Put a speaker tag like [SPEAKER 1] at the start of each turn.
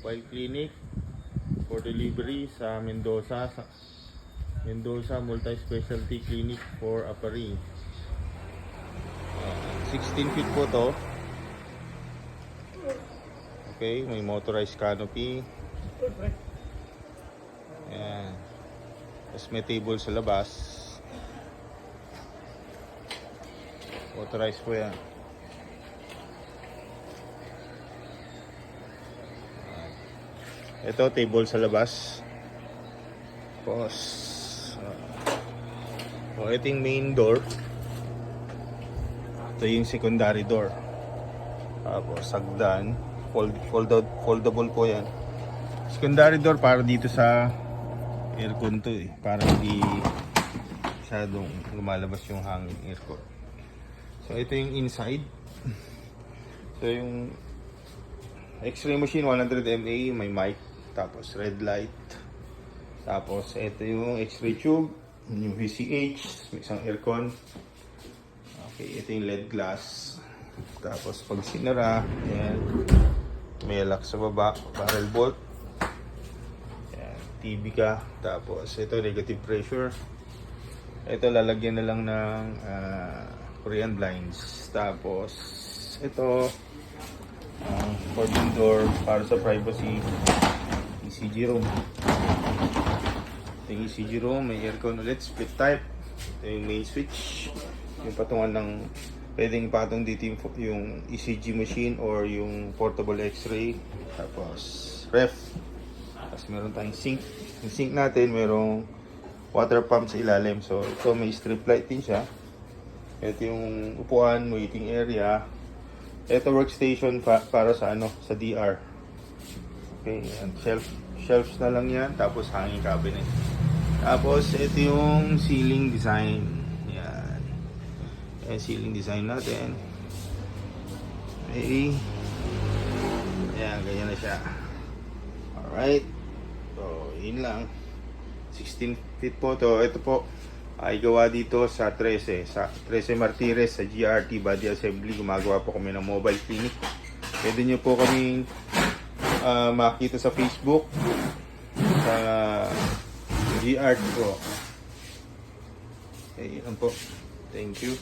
[SPEAKER 1] Mobile clinic for delivery sa Mendoza. Mendoza Multi-Specialty Clinic for Apari. 16 feet po to. Okay, may motorized canopy. Ayan. Tapos may table sa labas. Motorized po yan. Ito, table sa labas. Tapos ito yung main door. Ito yung secondary door. Tapos sagdan, foldable po yan. Secondary door para dito sa aircon to eh, para hindi masyadong lumalabas yung hangin aircon. So ito yung inside. So yung X-ray machine 100 mA, may mic, tapos red light. Tapos ito yung X-ray tube, yung VCH, may isang aircon. Okay, ito yung LED glass. Tapos pag sinara, ayan, may lock sa baba, barrel bolt. Ayan, TV ka. Tapos ito negative pressure. Ito lalagyan na lang ng Korean blinds. Tapos ito folding door para sa privacy. ECG room. Ito yung ECG room, may aircon ulit, split type. Ito yung main switch, yung patungan ng pwedeng patong dito yung ECG machine or yung portable x-ray. Tapos ref. Tapos meron tayong sink. Yung sink natin merong water pump sa ilalim. So ito may strip light din siya. Ito yung upuan, waiting area. Ito workstation para sa sa DR. Okay, yan. Shelves na lang yan. Tapos hanging cabinet. Tapos ito yung ceiling design. Yan. Yung ceiling design natin. Okay. Yan, ganyan na siya. Alright. So, yun lang. 16 feet po to. Ito po ay gawa dito sa 13 Martires sa GRT Body Assembly. Gumagawa po kami ng mobile clinic. Pwede nyo po kami makita sa Facebook sa GRT po. Okay, yan po. Thank you.